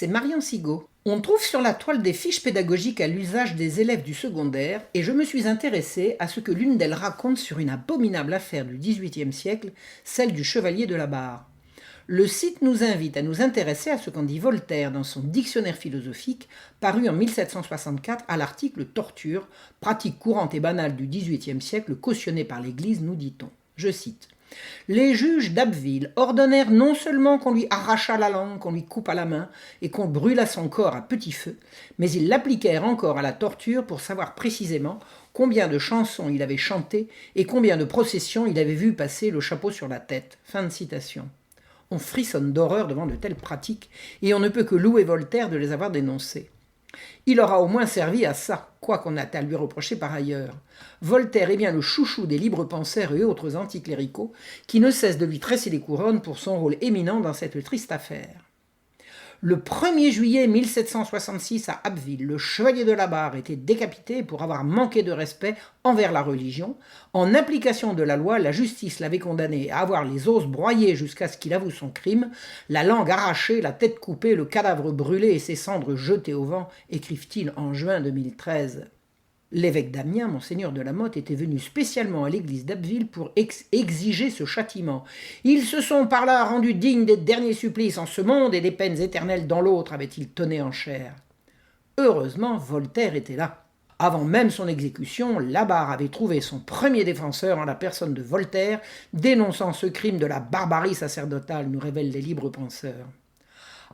c'est Marion Sigaud. On trouve sur la toile des fiches pédagogiques à l'usage des élèves du secondaire et je me suis intéressée à ce que l'une d'elles raconte sur une abominable affaire du XVIIIe siècle, celle du chevalier de la Barre. Le site nous invite à nous intéresser à ce qu'en dit Voltaire dans son dictionnaire philosophique, paru en 1764 à l'article torture, pratique courante et banale du XVIIIe siècle cautionnée par l'Église, nous dit-on. Je cite. Les juges d'Abbeville ordonnèrent non seulement qu'on lui arrachât la langue, qu'on lui coupât la main et qu'on brûlât son corps à petit feu, mais ils l'appliquèrent encore à la torture pour savoir précisément combien de chansons il avait chanté et combien de processions il avait vu passer le chapeau sur la tête. Fin de citation. On frissonne d'horreur devant de telles pratiques et on ne peut que louer Voltaire de les avoir dénoncées. Il aura au moins servi à ça, quoi qu'on ait à lui reprocher par ailleurs. Voltaire est bien le chouchou des libres penseurs et autres anticléricaux qui ne cessent de lui tresser les couronnes pour son rôle éminent dans cette triste affaire. Le 1er juillet 1766 à Abbeville, le chevalier de la Barre était décapité pour avoir manqué de respect envers la religion. En application de la loi, la justice l'avait condamné à avoir les os broyés jusqu'à ce qu'il avoue son crime, la langue arrachée, la tête coupée, le cadavre brûlé et ses cendres jetées au vent, écrivent-ils en juin 2013. L'évêque d'Amiens, monseigneur de la Motte, était venu spécialement à l'église d'Abbeville pour exiger ce châtiment. Ils se sont par là rendus dignes des derniers supplices en ce monde et des peines éternelles dans l'autre, avait-il tonné en chair. Heureusement, Voltaire était là. Avant même son exécution, la Barre avait trouvé son premier défenseur en la personne de Voltaire, dénonçant ce crime de la barbarie sacerdotale, nous révèlent les libres penseurs.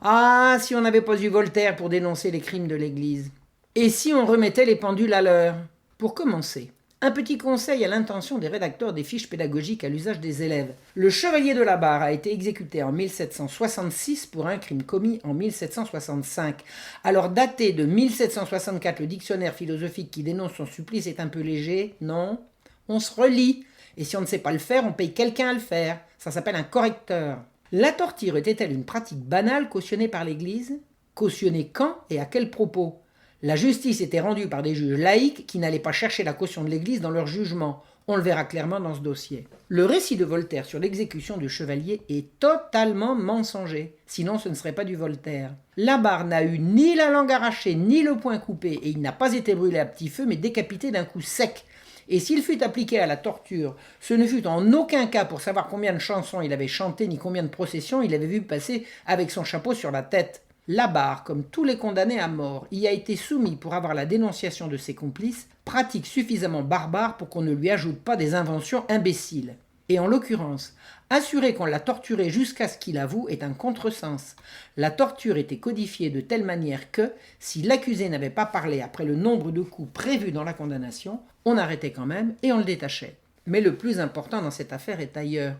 Ah, si on n'avait pas eu Voltaire pour dénoncer les crimes de l'Église. Et si on remettait les pendules à l'heure? Pour commencer, un petit conseil à l'intention des rédacteurs des fiches pédagogiques à l'usage des élèves. Le chevalier de la Barre a été exécuté en 1766 pour un crime commis en 1765. Alors dater de 1764 le dictionnaire philosophique qui dénonce son supplice est un peu léger, non? On se relit. Et si on ne sait pas le faire, on paye quelqu'un à le faire. Ça s'appelle un correcteur. La torture était-elle une pratique banale cautionnée par l'Église? Cautionnée quand et à quel propos? La justice était rendue par des juges laïcs qui n'allaient pas chercher la caution de l'Église dans leur jugement. On le verra clairement dans ce dossier. Le récit de Voltaire sur l'exécution du chevalier est totalement mensonger, sinon ce ne serait pas du Voltaire. La Barre n'a eu ni la langue arrachée ni le poing coupé et il n'a pas été brûlé à petit feu mais décapité d'un coup sec. Et s'il fut appliqué à la torture, ce ne fut en aucun cas pour savoir combien de chansons il avait chanté ni combien de processions il avait vu passer avec son chapeau sur la tête. La Barre, comme tous les condamnés à mort, y a été soumis pour avoir la dénonciation de ses complices, pratique suffisamment barbare pour qu'on ne lui ajoute pas des inventions imbéciles. Et en l'occurrence, assurer qu'on l'a torturé jusqu'à ce qu'il avoue est un contresens. La torture était codifiée de telle manière que, si l'accusé n'avait pas parlé après le nombre de coups prévus dans la condamnation, on arrêtait quand même et on le détachait. Mais le plus important dans cette affaire est ailleurs.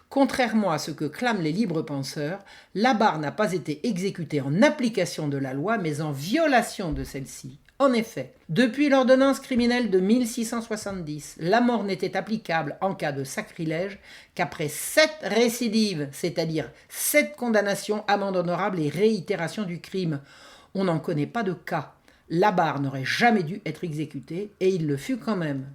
Contrairement à ce que clament les libres penseurs, la Barre n'a pas été exécutée en application de la loi, mais en violation de celle-ci. En effet, depuis l'ordonnance criminelle de 1670, la mort n'était applicable en cas de sacrilège qu'après 7 récidives, c'est-à-dire 7 condamnations, amendes honorables et réitération du crime. On n'en connaît pas de cas. La Barre n'aurait jamais dû être exécutée, et il le fut quand même.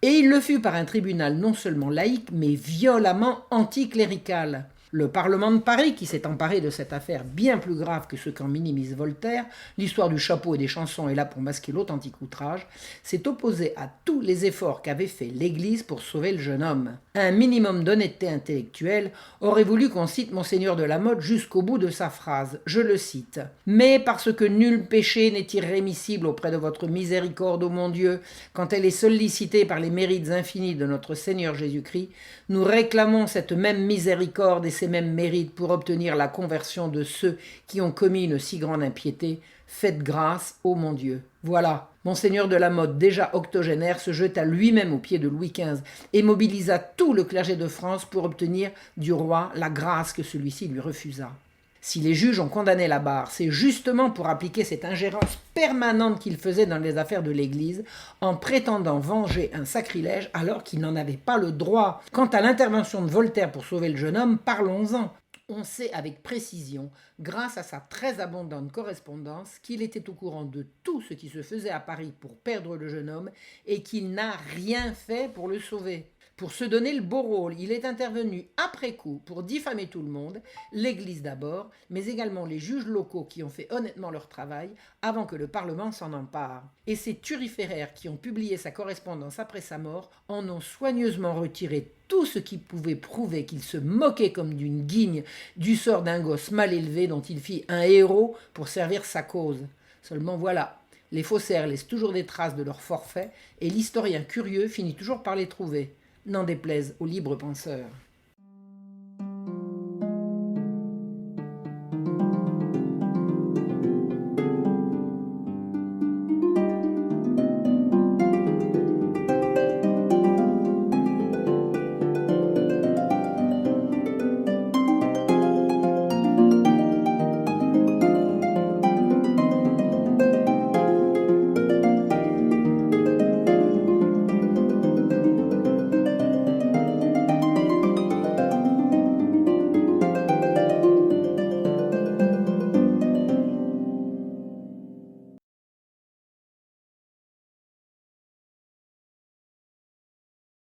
Et il le fut par un tribunal non seulement laïque, mais violemment anticlérical. Le Parlement de Paris, qui s'est emparé de cette affaire bien plus grave que ce qu'en minimise Voltaire, l'histoire du chapeau et des chansons est là pour masquer l'authentique outrage, s'est opposé à tous les efforts qu'avait fait l'Église pour sauver le jeune homme. Un minimum d'honnêteté intellectuelle aurait voulu qu'on cite Monseigneur de la Motte jusqu'au bout de sa phrase. Je le cite. « Mais parce que nul péché n'est irrémissible auprès de votre miséricorde, ô mon Dieu, quand elle est sollicitée par les mérites infinis de notre Seigneur Jésus-Christ, nous réclamons cette même miséricorde et ces mêmes mérites pour obtenir la conversion de ceux qui ont commis une si grande impiété. Faites grâce, ô mon Dieu. » Voilà, Monseigneur de la Motte, déjà octogénaire, se jeta lui-même aux pieds de Louis XV et mobilisa tout le clergé de France pour obtenir du roi la grâce que celui-ci lui refusa. Si les juges ont condamné la Barre, c'est justement pour appliquer cette ingérence permanente qu'il faisait dans les affaires de l'Église, en prétendant venger un sacrilège alors qu'il n'en avait pas le droit. Quant à l'intervention de Voltaire pour sauver le jeune homme, parlons-en. On sait avec précision, grâce à sa très abondante correspondance, qu'il était au courant de tout ce qui se faisait à Paris pour perdre le jeune homme et qu'il n'a rien fait pour le sauver. Pour se donner le beau rôle, il est intervenu après coup pour diffamer tout le monde, l'Église d'abord, mais également les juges locaux qui ont fait honnêtement leur travail avant que le Parlement s'en empare. Et ces turiféraires qui ont publié sa correspondance après sa mort en ont soigneusement retiré tout ce qui pouvait prouver qu'il se moquait comme d'une guigne du sort d'un gosse mal élevé dont il fit un héros pour servir sa cause. Seulement voilà, les faussaires laissent toujours des traces de leur forfait et l'historien curieux finit toujours par les trouver. N'en déplaise aux libres penseurs.